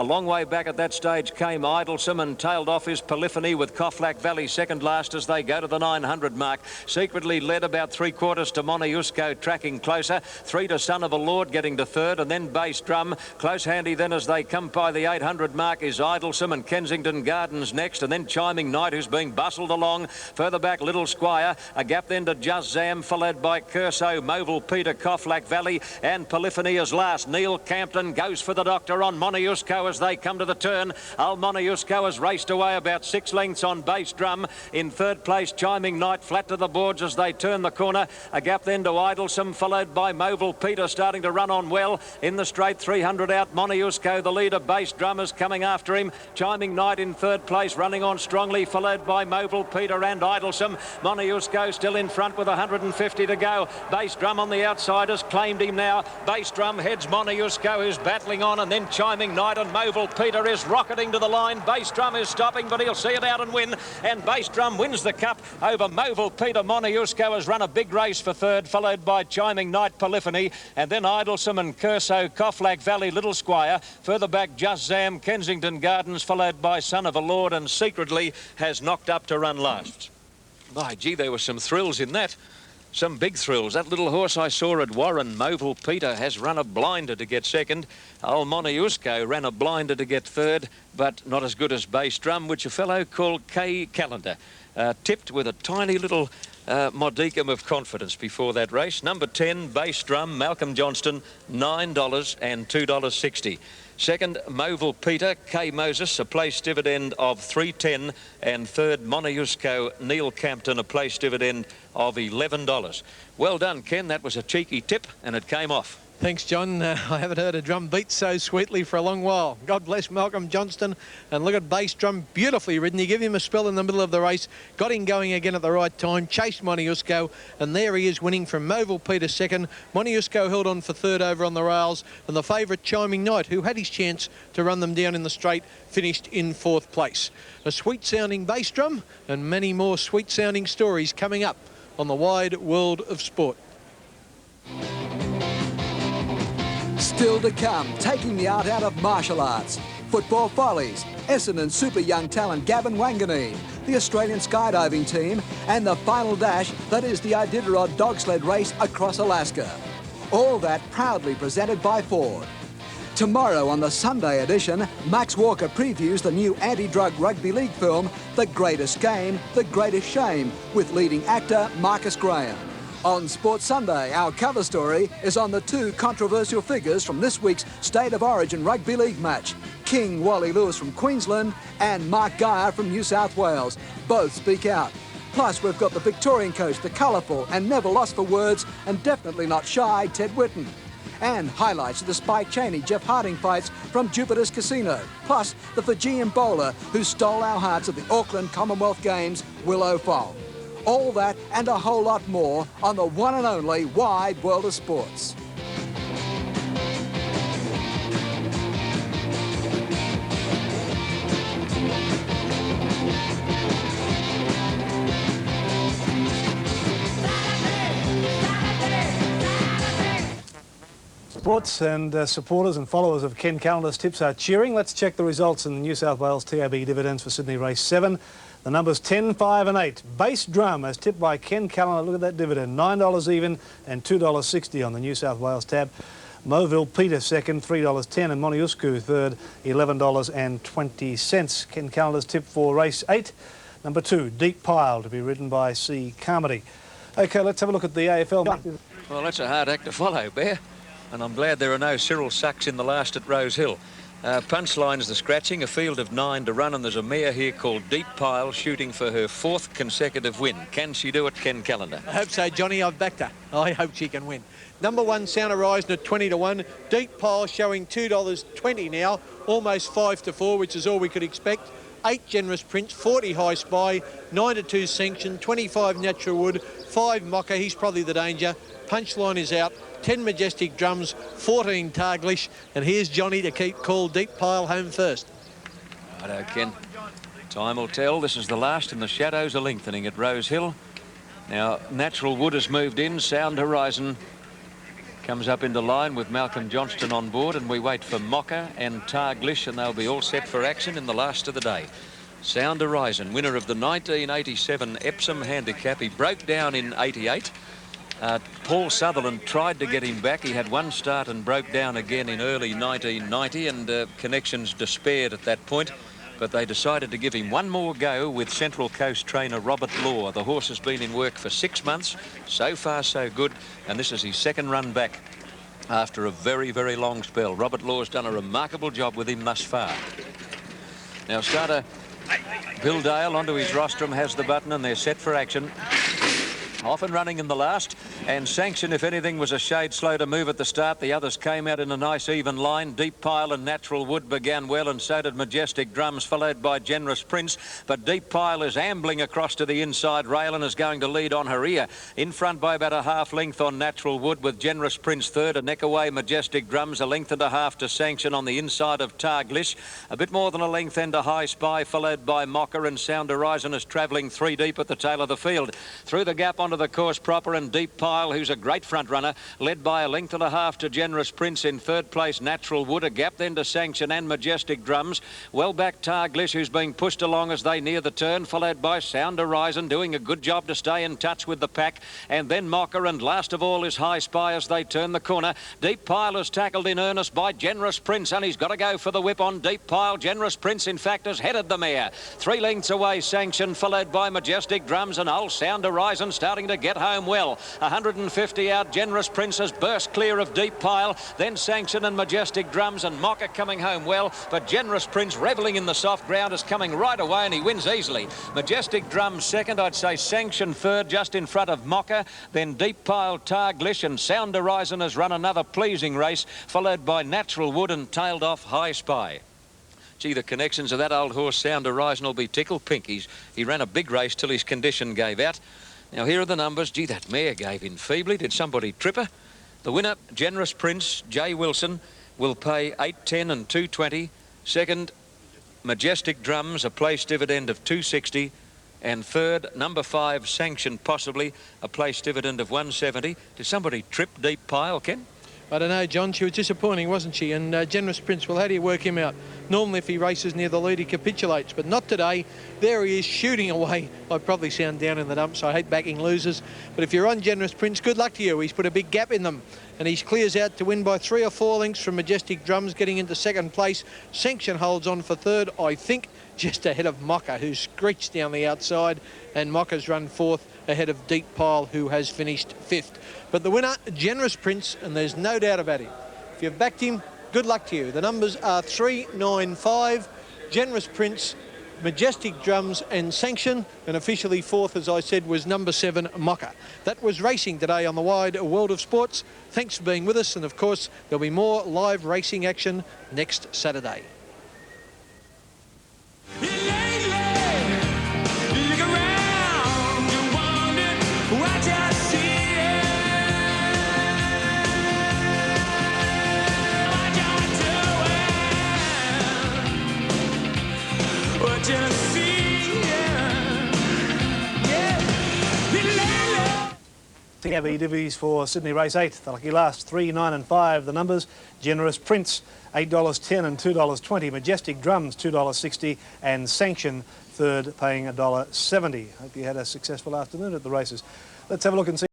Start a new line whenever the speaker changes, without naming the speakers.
long way back at that stage came Idlesome and tailed off his Polyphony with Koflak Valley second last as they go to the 900 mark. Secretly led about 3/4 to Monousco, tracking closer. 3 to Son of a Lord getting to third, and then Bass Drum. Close handy then as they come by the 800 mark is Idlesome and Kensington Gardens next, and then Chiming Knight, who's being bustled along. Further back, Little Squire. A gap then to Just Zam, followed by Curso, Movil Peter, Koflak Valley, and Polyphony is last. Neil Campton goes for the doctor on Monousco as they come to the turn. Old Monousco has raced away about 6 lengths on Bass Drum. In third place, Chiming Knight, flat to the boards as they turn the corner. A gap then to Idlesome, followed by Movil Peter, starting to run on well. In the straight, 300 out, Monousco, the leader. Bass Drum is coming after him. Chiming Knight in third place, running on strongly, followed by Movil Peter and Idlesome. Monousco still in front with 150 to go. Bass Drum on the outside has claimed him now. Bass Drum heads Monousco, who's battling on, and then Chiming Knight, and Movil Peter is rocketing to the line. Bass Drum is stopping, but he'll see it out and win, and Bass Drum wins the cup over Movil Peter. Monousco has run a big race for third, followed by Chiming Knight, Polyphony, and then Idlesome and Curso, Koflak Valley, Little Squire. Further back, Just Zam, Kensington Gardens, followed by Son of a Lord, and Secretly has knocked up to run last. My gee, there were some thrills in that. Some big thrills. That little horse I saw at Warren, Movil Peter, has run a blinder to get second. Old Monousco ran a blinder to get third, but not as good as Bass Drum, which a fellow called K. Callender tipped with a tiny little modicum of confidence before that race. Number 10, Bass Drum, Malcolm Johnston, $9 and $2.60. Second, Movil Peter, K. Moses, a place dividend of $3.10, and third, Monousco, Neil Campton, a place dividend of $11. Well done, Ken. That was a cheeky tip, and it came off.
Thanks, John. I haven't heard a drum beat so sweetly for a long while. God bless Malcolm Johnston. And look at Bass Drum, beautifully ridden. You give him a spell in the middle of the race, got him going again at the right time, chased Monousco, and there he is winning from Movil Peter second. Monousco held on for third over on the rails, and the favourite Chiming Knight, who had his chance to run them down in the straight, finished in fourth place. A sweet-sounding Bass Drum and many more sweet-sounding stories coming up on the wide world of sport.
Still to come, taking the art out of martial arts. Football Follies, Essendon super young talent Gavin Wanganeen, the Australian skydiving team, and the final dash that is the Iditarod dog sled race across Alaska. All that proudly presented by Ford. Tomorrow on the Sunday edition, Max Walker previews the new anti-drug rugby league film, The Greatest Game, The Greatest Shame, with leading actor Marcus Graham. On Sports Sunday, our cover story is on the 2 controversial figures from this week's State of Origin Rugby League match. King Wally Lewis from Queensland and Mark Geyer from New South Wales. Both speak out. Plus, we've got the Victorian coach, the colourful and never lost for words and definitely not shy, Ted Whitten. And highlights of the Spike Chaney, Jeff Harding fights from Jupiter's Casino. Plus, the Fijian bowler who stole our hearts at the Auckland Commonwealth Games, Willow Fong. All that and a whole lot more on the one and only Wide World of Sports.
Sports and supporters and followers of Ken Callender's tips are cheering. Let's check the results in the New South Wales TAB dividends for Sydney Race 7. The numbers 10, 5 and 8. Bass Drum, as tipped by Ken Callender. Look at that dividend, $9 even and $2.60 on the New South Wales tab. Movil Peter second, $3.10, and Monousco third, $11.20. Ken Callender's tip for race 8. Number 2, Deep Pile, to be ridden by C. Carmody. OK, let's have a look at the AFL.
Well, that's a hard act to follow, Bear. And I'm glad there are no Cyril Sucks in the last at Rose Hill. Punchline's the scratching, a field of 9 to run, and there's a mare here called Deep Pile shooting for her 4th consecutive win. Can she do it, Ken Callender?
I hope so, Johnny. I've backed her. I hope she can win. Number 1, Sound Horizon at 20 to 1. Deep Pile showing $2.20 now, almost 5 to 4, which is all we could expect. 8 Generous Prince, 40 High Spy, 9 to 2 Sanction, 25 Natural Wood, 5 Mocker. He's probably the danger. Punchline is out. 10 Majestic Drums, 14 Targlish, and here's Johnny to keep call Deep Pile home first.
Righto, Ken. Time will tell. This is the last, and the shadows are lengthening at Rose Hill. Now, Natural Wood has moved in. Sound Horizon Comes up into line with Malcolm Johnston on board, and we wait for Mocha and Targlish, and they'll be all set for action in the last of the day. Sound Horizon, winner of the 1987 Epsom Handicap. He broke down in 88. Paul Sutherland tried to get him back. He had one start and broke down again in early 1990, and Connections despaired at that point. But they decided to give him one more go with Central Coast trainer Robert Law. The horse has been in work for 6 months. So far, so good. And this is his second run back after a very, very long spell. Robert Law's done a remarkable job with him thus far. Now, starter Bill Dale onto his rostrum has the button, and they're set for action. Off and running in the last, and Sanction, if anything, was a shade slow to move at the start. The others came out in a nice even line. Deep Pile and Natural Wood began well, and so did Majestic Drums, followed by Generous Prince. But Deep Pile is ambling across to the inside rail and is going to lead on her ear. In front by about a half length on Natural Wood, with Generous Prince third. A neck away Majestic Drums, a length and a half to Sanction on the inside of Targlish. A bit more than a length and a High Spy, followed by Mocker, and Sound Horizon is travelling 3 deep at the tail of the field. Through the gap onto the course proper, and Deep Pile, who's a great front runner, led by a length and a half to Generous Prince. In third place Natural Wood, a gap then to Sanction and Majestic Drums. Well back Targlish, who's being pushed along as they near the turn, followed by Sound Horizon, doing a good job to stay in touch with the pack, and then Mocker, and last of all is High Spy as they turn the corner. Deep Pile is tackled in earnest by Generous Prince, and he's got to go for the whip on Deep Pile. Generous Prince, in fact, has headed the mare. 3 lengths away Sanction, followed by Majestic Drums, and old Sound Horizon starting to get home well. 150 out, Generous Prince has burst clear of Deep Pile, then Sanction and Majestic Drums, and Mocker coming home well, but Generous Prince, revelling in the soft ground, is coming right away, and he wins easily. Majestic Drums second, I'd say Sanction third, just in front of Mocker, then Deep Pile, Targlish, and Sound Horizon has run another pleasing race, followed by Natural Wood, and tailed off High Spy. Gee, the connections of that old horse Sound Horizon will be tickled pink. He ran a big race till his condition gave out. Now, here are the numbers. Gee, that mare gave in feebly. Did somebody trip her? The winner, Generous Prince, J. Wilson, will pay $8.10 and $2.20. Second, Majestic Drums, a place dividend of $2.60. And third, number 5, Sanction, possibly, a place dividend of $1.70. Did somebody trip Deep Pile, Ken?
I don't know, John. She was disappointing, wasn't she? And Generous Prince, well, how do you work him out? Normally, if he races near the lead, he capitulates, but not today. There he is, shooting away. I probably sound down in the dumps. I hate backing losers. But if you're on Generous Prince, good luck to you. He's put a big gap in them, and he clears out to win by 3 or 4 lengths from Majestic Drums, getting into second place. Sanction holds on for third, I think, just ahead of Mocker, who screeched down the outside, and Mocker's run fourth ahead of Deep Pile, who has finished fifth. But the winner, Generous Prince, and there's no doubt about it. If you've backed him, good luck to you. The numbers are 3, 9, 5, Generous Prince, Majestic Drums and Sanction, and officially fourth, as I said, was number 7, Mocker. That was racing today on the wide world of sports. Thanks for being with us, and of course, there'll be more live racing action next Saturday.
TAB divvies for Sydney Race 8. The lucky last, 3, 9 and 5. The numbers, Generous Prince, $8.10 and $2.20. Majestic Drums, $2.60. And Sanction, third, paying $1.70. Hope you had a successful afternoon at the races. Let's have a look and see.